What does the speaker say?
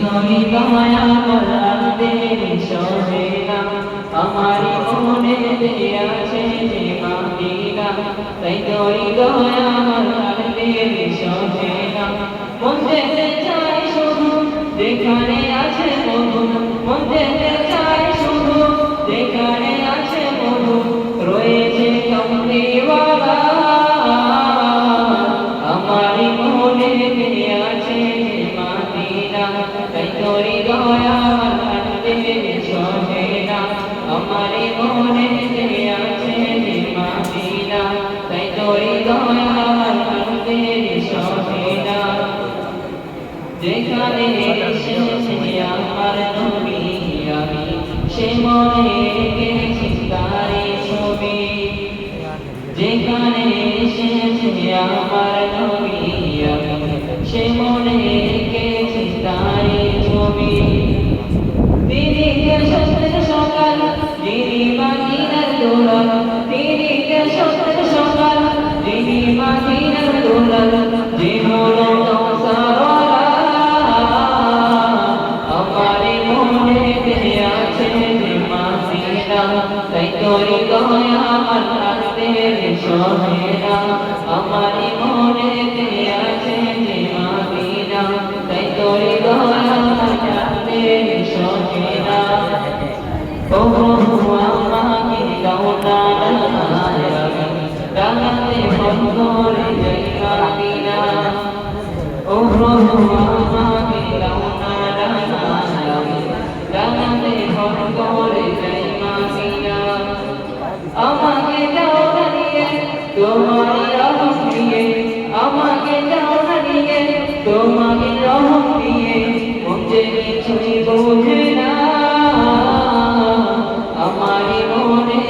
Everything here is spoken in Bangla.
তোরি দয়া করতে সহে না আমারি মনে আছে যে মাদিনা তাই তোরি দয়া করতে সহে না মন যেতে চাই শুধু যেখানে আছে মধু মন যেতে চাই শুধু যেখানে আছে মধু রয়েছে কমলিওয়ালা আমারি মনে আছে যে মাদিনা তাই তোরি দয়া করতে সহে না আমারি মনে আছে যে মাদিনা তাই তোরি দয়া করতে সহে না যেখানে এসেছে আমার নবী আমি সে মনে রেখেছি তারি ছবি যেখানে এসেছে আমার নবী আমি সে মনে রেখেছি তারি ছবি তিনি কে সত্যের সকাল যিনি মদিনার দোলাল তিনি কে সত্যের সকাল যিনি মদিনার দোলাল যে হলো তাই তোরি দয়া করতে সহে না আমারি মনে আছে যে মাদিনা তাই তোরি দয়া করতে সহে না ও আমাকে গাওনা ডানাতে মন করে যাই মাদিনা ও আমাকে গাওনা ডানাতে মন করে যাই আমাকে দাও না নিয়ে তোমার রহম দিয়ে আমাকে দাও না নিয়ে তোমার রহম দিয়ে মন যে কিছুই বোঝে না আমারি মনে